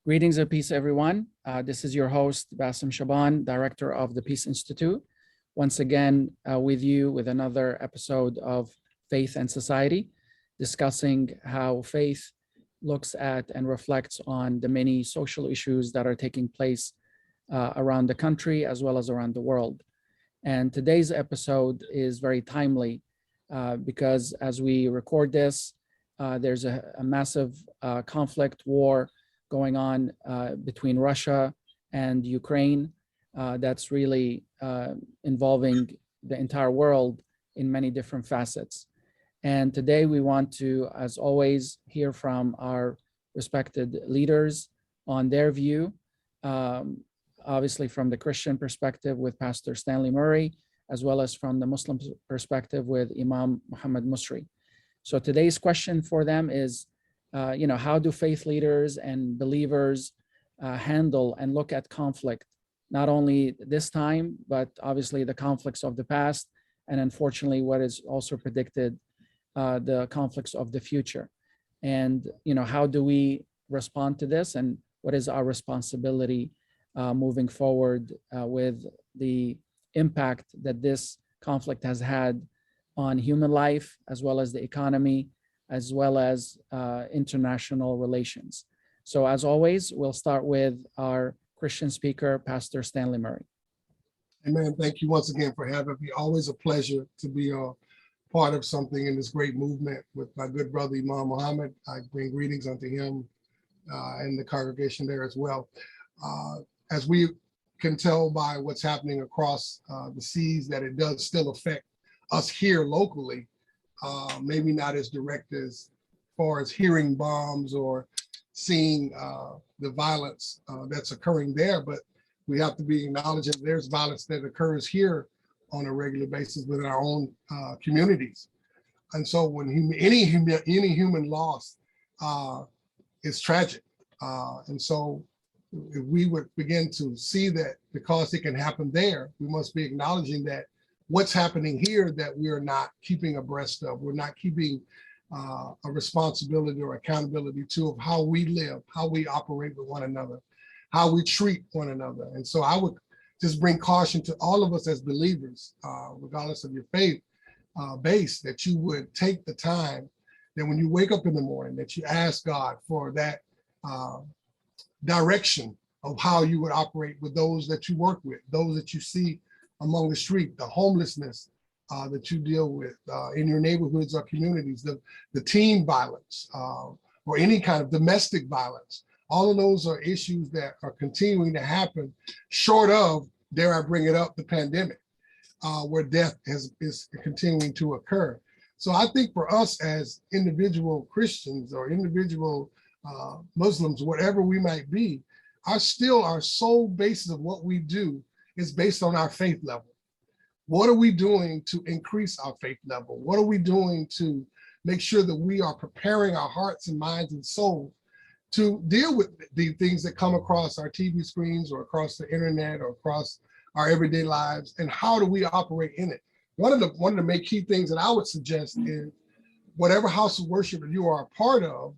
Greetings of peace, everyone. This is your host, Bassem Shaban, Director of the Peace Institute. Once again, with you with another episode of Faith and Society, discussing how faith looks at and reflects on the many social issues that are taking place around the country as well as around the world. And today's episode is very timely because as we record this, there's a massive conflict, war going on between Russia and Ukraine that's really involving the entire world in many different facets. And today we want to, as always, hear from our respected leaders on their view, obviously from the Christian perspective with Pastor Stanley Murray, as well as from the Muslim perspective with Imam Muhammad Musri. So today's question for them is, how do faith leaders and believers handle and look at conflict, not only this time, but obviously the conflicts of the past, and unfortunately what is also predicted, the conflicts of the future. And, how do we respond to this, and what is our responsibility moving forward with the impact that this conflict has had on human life, as well as the economy, as well as international relations. So as always, we'll start with our Christian speaker, Pastor Stanley Murray. Amen. Thank you once again for having me. Always a pleasure to be a part of something in this great movement with my good brother, Imam Muhammad. I bring greetings unto him and the congregation there as well. As we can tell by what's happening across the seas, that it does still affect us here locally. Maybe not as direct as far as hearing bombs or seeing the violence that's occurring there, but we have to be acknowledging there's violence that occurs here on a regular basis within our own communities. And so when any human loss is tragic. And so if we would begin to see that because it can happen there, we must be acknowledging that what's happening here that we are not keeping abreast of. We're not keeping a responsibility or accountability to of how we live, how we operate with one another, how we treat one another. And so I would just bring caution to all of us as believers, regardless of your faith base, that you would take the time that when you wake up in the morning, that you ask God for that direction of how you would operate with those that you work with, those that you see among the street, the homelessness that you deal with in your neighborhoods or communities, the teen violence or any kind of domestic violence. All of those are issues that are continuing to happen short of, dare I bring it up, the pandemic, where death is continuing to occur. So I think for us as individual Christians or individual Muslims, whatever we might be, our sole basis of what we do is based on our faith level. What are we doing to increase our faith level? What are we doing to make sure that we are preparing our hearts and minds and souls to deal with the things that come across our TV screens or across the internet or across our everyday lives, and how do we operate in it? One of the main key things that I would suggest is whatever house of worship that you are a part of,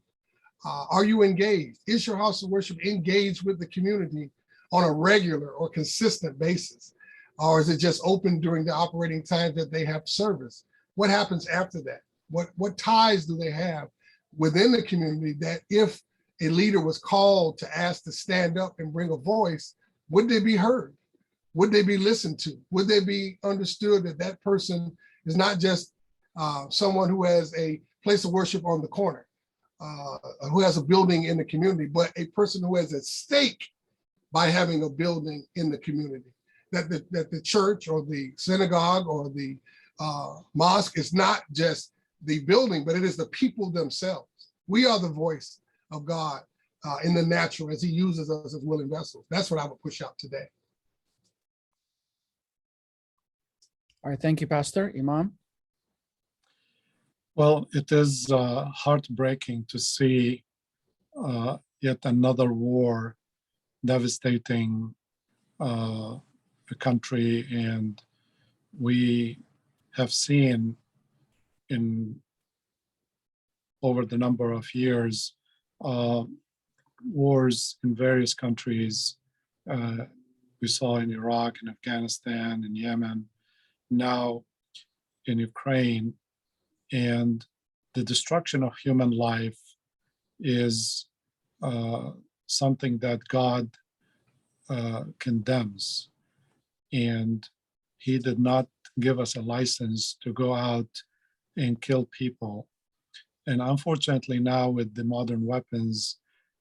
are you engaged? Is your house of worship engaged with the community on a regular or consistent basis? Or is it just open during the operating times that they have service? What happens after that? What ties do they have within the community that if a leader was called to ask to stand up and bring a voice, would they be heard? Would they be listened to? Would they be understood that that person is not just someone who has a place of worship on the corner, who has a building in the community, but a person who has a stake by having a building in the community? That the church or the synagogue or the mosque is not just the building, but it is the people themselves. We are the voice of God in the natural as he uses us as willing vessels. That's what I would push out today. All right, thank you, Pastor. Imam? Well, it is heartbreaking to see yet another war devastating the country, and we have seen in over the number of years wars in various countries. We saw in Iraq and Afghanistan and Yemen, now in Ukraine, and the destruction of human life is something that God condemns. And he did not give us a license to go out and kill people. And unfortunately now with the modern weapons,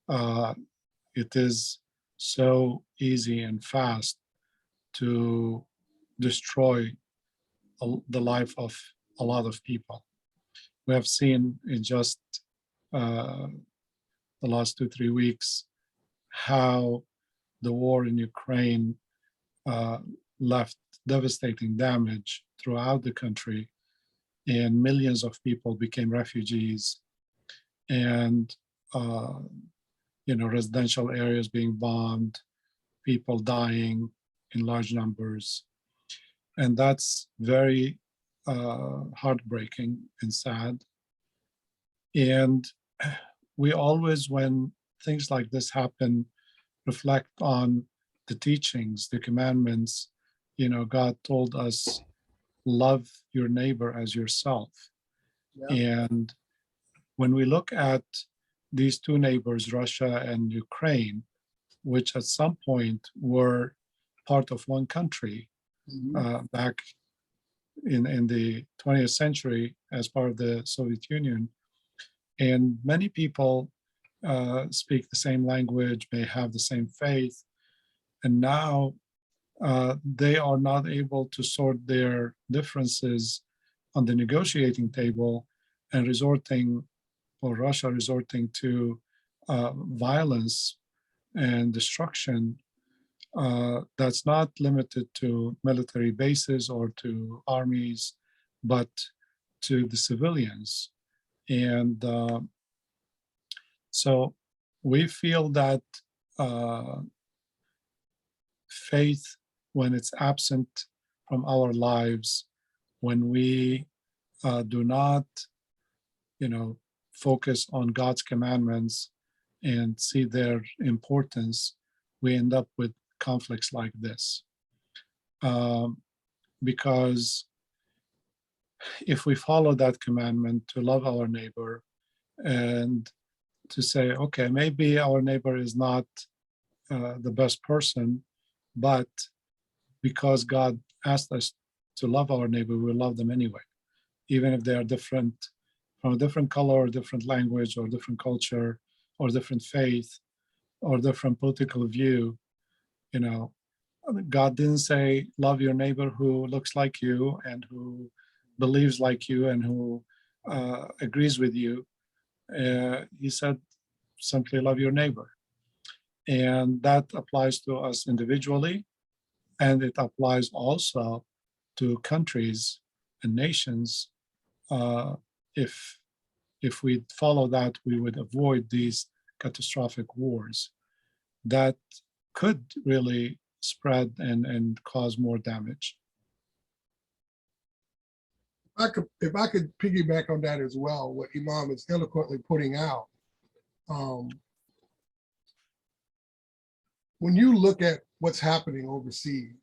it is so easy and fast to destroy the life of a lot of people. We have seen in just the last 2-3 weeks how the war in Ukraine left devastating damage throughout the country, and millions of people became refugees, and residential areas being bombed, people dying in large numbers. And that's very heartbreaking and sad. And we always, when things like this happen, reflect on the teachings, the commandments. God told us, love your neighbor as yourself. Yeah. And when we look at these two neighbors, Russia and Ukraine, which at some point were part of one country, back in the 20th century as part of the Soviet Union. And many people speak the same language, may have the same faith, and now they are not able to sort their differences on the negotiating table, and Russia resorting to violence and destruction that's not limited to military bases or to armies, but to the civilians. And so we feel that faith, when it's absent from our lives, when we do not, focus on God's commandments and see their importance, we end up with conflicts like this. Because if we follow that commandment to love our neighbor and to say, okay, maybe our neighbor is not the best person, but because God asked us to love our neighbor, we love them anyway, even if they are different, from a different color or different language or different culture or different faith or different political view. God didn't say love your neighbor who looks like you and who believes like you and who agrees with you. He said simply love your neighbor. And that applies to us individually, and it applies also to countries and nations. If we follow that, we would avoid these catastrophic wars that could really spread and cause more damage. If I could piggyback on that as well, what Imam is eloquently putting out. When you look at what's happening overseas,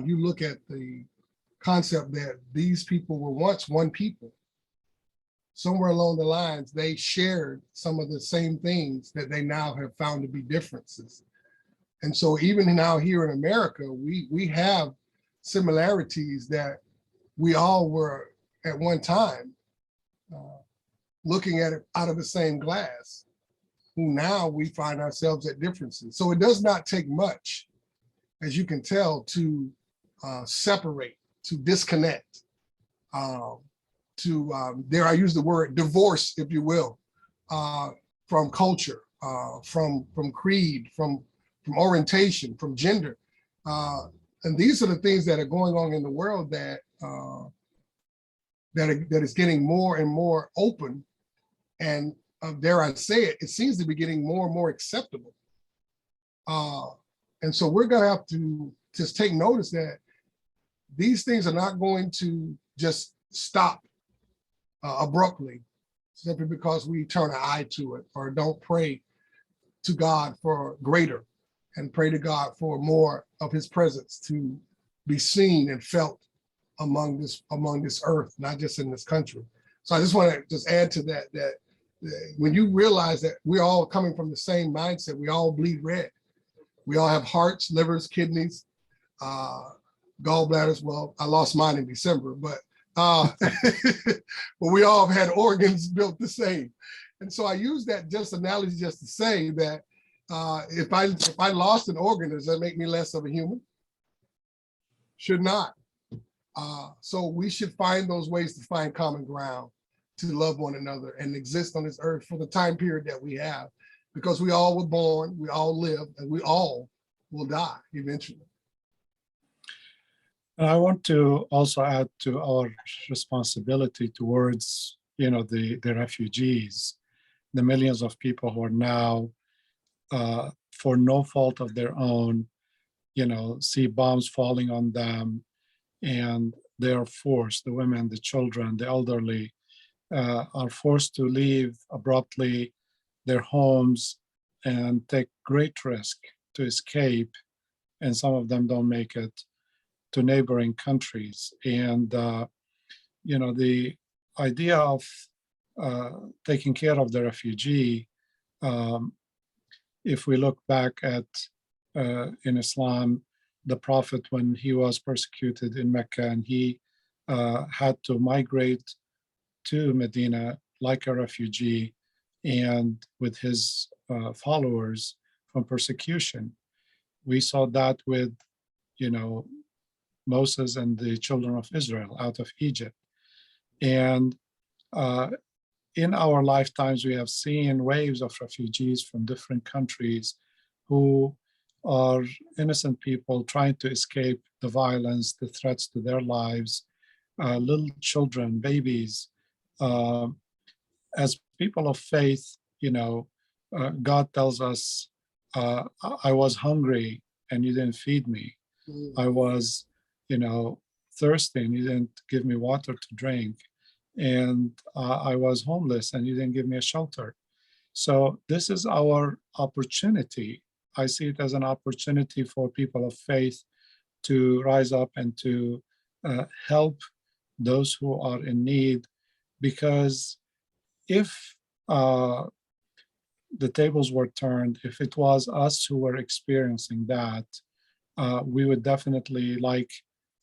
you look at the concept that these people were once one people. Somewhere along the lines, they shared some of the same things that they now have found to be differences. And so even now here in America, we have similarities that we all were at one time looking at it out of the same glass, who now we find ourselves at differences. So it does not take much, as you can tell, to separate, to disconnect, there I use the word divorce, if you will, from culture, from creed, from orientation, from gender. And these are the things that are going on in the world that is getting more and more open. And dare I say it, it seems to be getting more and more acceptable. And so we're gonna have to just take notice that these things are not going to just stop abruptly, simply because we turn an eye to it or don't pray to God for greater and pray to God for more of his presence to be seen and felt among this earth, not just in this country. So I just want to just add to that, that when you realize that we're all coming from the same mindset, we all bleed red. We all have hearts, livers, kidneys, gallbladders. Well, I lost mine in December, but but we all have had organs built the same. And so I use that just analogy just to say that if I lost an organ, does that make me less of a human? Should not. So we should find those ways to find common ground, to love one another and exist on this earth for the time period that we have, because we all were born, we all live, and we all will die eventually. And I want to also add to our responsibility towards, the refugees, the millions of people who are now, for no fault of their own, see bombs falling on them, and they are forced, the women, the children, the elderly, are forced to leave abruptly their homes and take great risk to escape, and some of them don't make it to neighboring countries. And the idea of taking care of the refugee, if we look back at in Islam, the Prophet, when he was persecuted in Mecca and he had to migrate to Medina like a refugee and with his followers from persecution. We saw that with, Moses and the children of Israel out of Egypt. And in our lifetimes, we have seen waves of refugees from different countries who are innocent people trying to escape the violence, the threats to their lives, little children, babies. As people of faith, God tells us, I was hungry and you didn't feed me. I was, thirsty and you didn't give me water to drink. And I was homeless and you didn't give me a shelter. So this is our opportunity. I see it as an opportunity for people of faith to rise up and to help those who are in need, because if the tables were turned, if it was us who were experiencing that, we would definitely like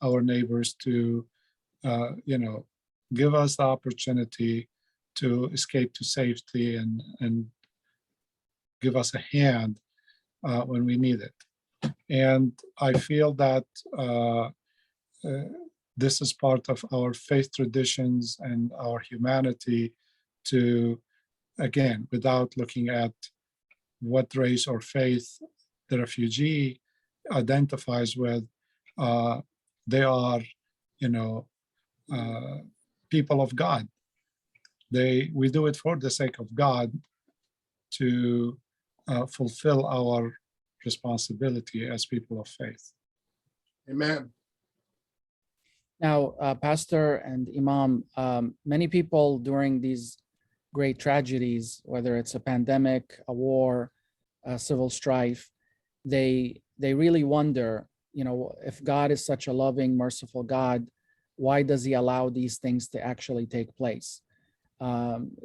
our neighbors to, give us the opportunity to escape to safety and give us a hand when we need it. And I feel that this is part of our faith traditions and our humanity to, again, without looking at what race or faith the refugee identifies with, they are, people of God. We do it for the sake of God to fulfill our responsibility as people of faith. Amen. Now, Pastor and Imam, many people during these great tragedies, whether it's a pandemic, a war, a civil strife, they really wonder, if God is such a loving, merciful God, why does he allow these things to actually take place?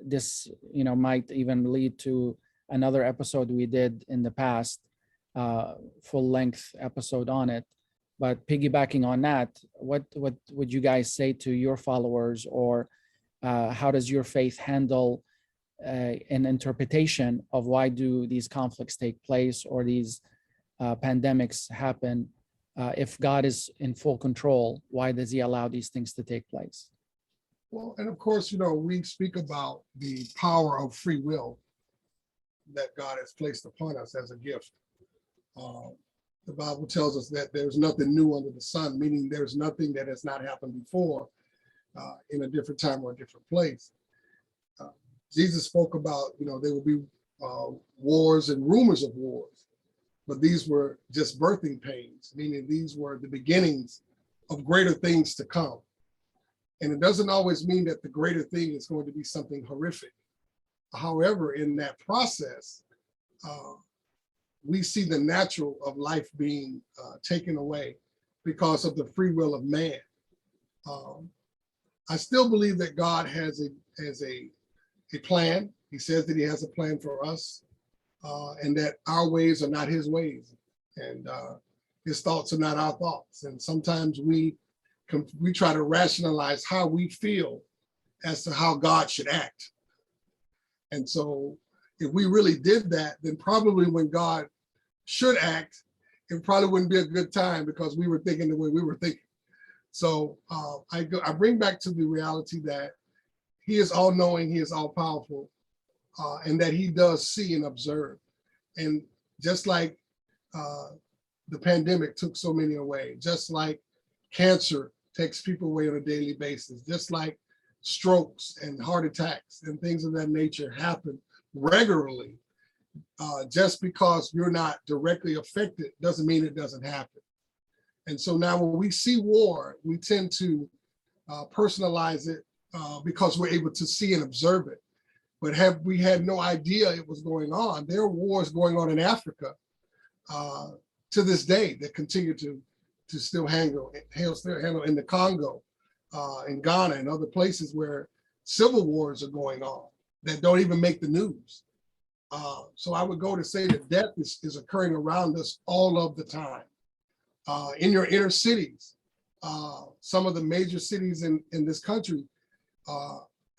This, might even lead to another episode we did in the past, full-length episode on it. But piggybacking on that, what would you guys say to your followers, or how does your faith handle an interpretation of why do these conflicts take place or these pandemics happen? If God is in full control, why does he allow these things to take place? Well, and of course, we speak about the power of free will that God has placed upon us as a gift. The Bible tells us that there's nothing new under the sun, meaning there's nothing that has not happened before in a different time or a different place. Jesus spoke about, there will be wars and rumors of wars, but these were just birthing pains, meaning these were the beginnings of greater things to come. And it doesn't always mean that the greater thing is going to be something horrific. However, in that process, we see the natural of life being taken away because of the free will of man. I still believe that God has a plan. He says that he has a plan for us, and that our ways are not his ways, and his thoughts are not our thoughts. And sometimes we try to rationalize how we feel as to how God should act. And so if we really did that, then probably when God should act, it probably wouldn't be a good time because we were thinking the way we were thinking. So I bring back to the reality that he is all knowing, he is all powerful, and that he does see and observe. And just like the pandemic took so many away, just like cancer takes people away on a daily basis, just like strokes and heart attacks and things of that nature happen regularly. Just because you're not directly affected doesn't mean it doesn't happen. And so now when we see war, we tend to personalize it because we're able to see and observe it. But have we had no idea it was going on? There are wars going on in Africa to this day that continue to still handle in the Congo, in Ghana and other places where civil wars are going on that don't even make the news. So I would go to say that death is occurring around us all of the time. In your inner cities, some of the major cities in this country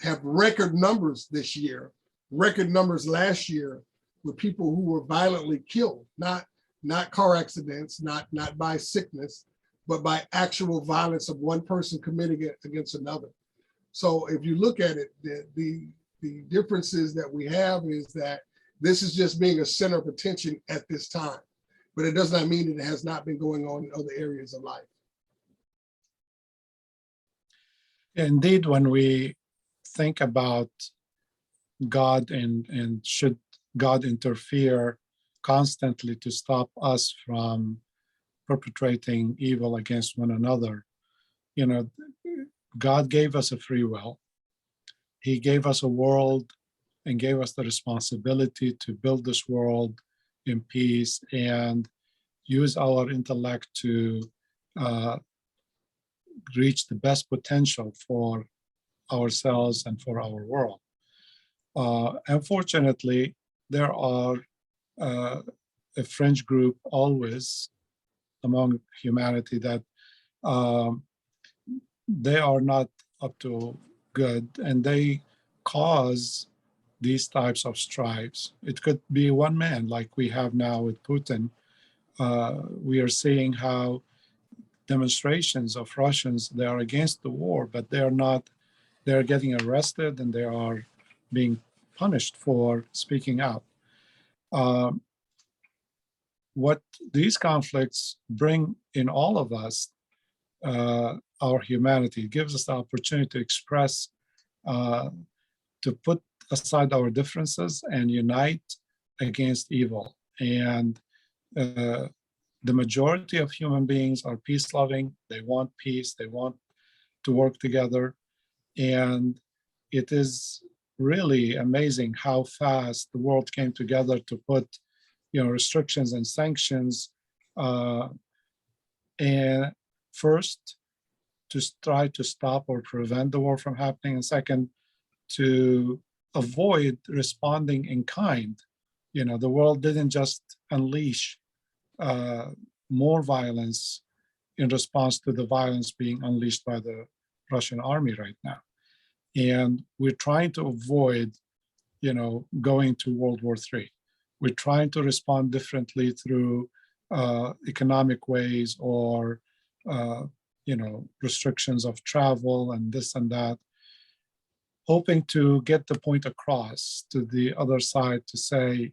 have record numbers this year, record numbers last year with people who were violently killed, not car accidents, not by sickness, but by actual violence of one person committing it against another. So if you look at it, the differences that we have is that this is just being a center of attention at this time, but it does not mean that it has not been going on in other areas of life. Indeed, when we think about God and should God interfere constantly to stop us from perpetrating evil against one another, God gave us a free will. He gave us a world and gave us the responsibility to build this world in peace and use our intellect to reach the best potential for ourselves and for our world. Unfortunately, there are a fringe group always among humanity that they are not up to good, and they cause these types of strifes. It could be one man like we have now with Putin. We are seeing how demonstrations of Russians, they are against the war, but they're getting arrested and they are being punished for speaking out. What these conflicts bring in all of us, our humanity, it gives us the opportunity to express, to put aside our differences and unite against evil. And the majority of human beings are peace-loving. They want peace. They want to work together. And it is really amazing how fast the world came together to put, restrictions and sanctions. And first, to try to stop or prevent the war from happening, and second, to avoid responding in kind. The world didn't just unleash more violence in response to the violence being unleashed by the Russian army right now. And we're trying to avoid, going to World War III. We're trying to respond differently through economic ways or, restrictions of travel and this and that, hoping to get the point across to the other side to say,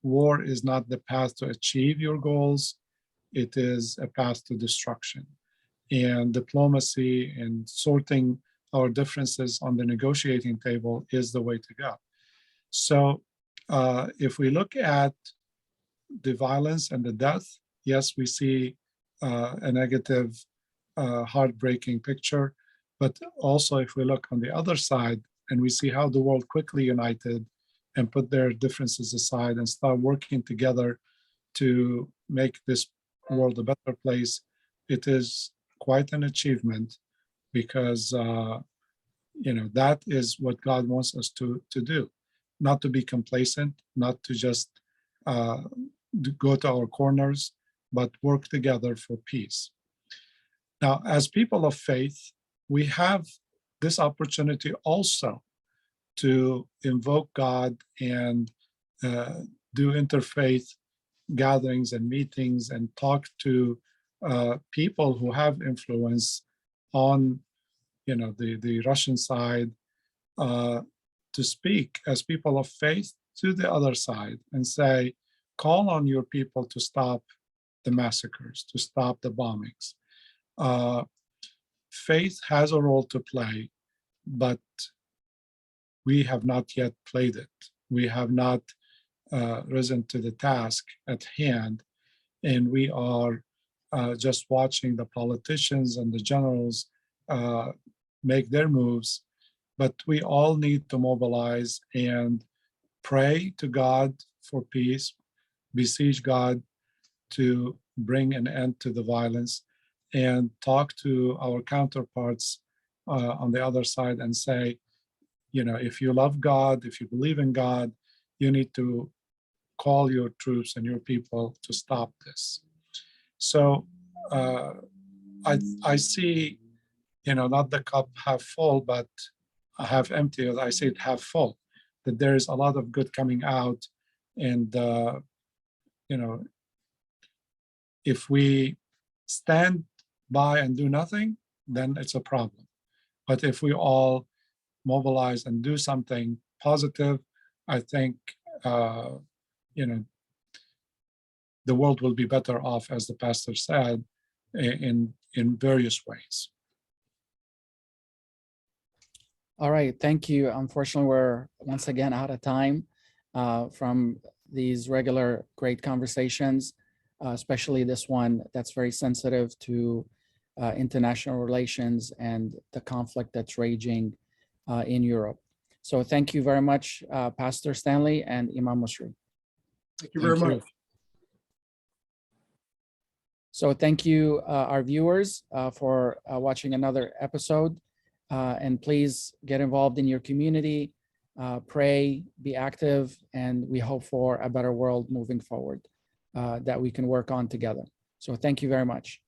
war is not the path to achieve your goals. It is a path to destruction. And diplomacy and sorting our differences on the negotiating table is the way to go. So if we look at the violence and the death, yes, we see a negative, heartbreaking picture. But also if we look on the other side and we see how the world quickly united and put their differences aside and start working together to make this world a better place, it is quite an achievement, because that is what God wants us to do, not to be complacent, not to just go to our corners, but work together for peace. Now, as people of faith, we have this opportunity also to invoke God and do interfaith gatherings and meetings and talk to people who have influence on the Russian side, to speak as people of faith to the other side and say, call on your people to stop the massacres, to stop the bombings. Faith has a role to play, but we have not yet played it. We have not risen to the task at hand, and we are just watching the politicians and the generals make their moves. But we all need to mobilize and pray to God for peace, beseech God to bring an end to the violence, and talk to our counterparts on the other side and say, if you love God, if you believe in God, you need to call your troops and your people to stop this. So I see, not the cup half full, but half empty. I see it half full, that there is a lot of good coming out. And, if we stand by and do nothing, then it's a problem. But if we all mobilize and do something positive, I think, the world will be better off, as the pastor said, in various ways. All right, thank you. Unfortunately, we're once again out of time from these regular great conversations, especially this one that's very sensitive to international relations and the conflict that's raging in Europe. So thank you very much, Pastor Stanley and Imam Musri. Thank you very much. So thank you, our viewers, for watching another episode. And please get involved in your community, pray, be active, and we hope for a better world moving forward that we can work on together. So thank you very much.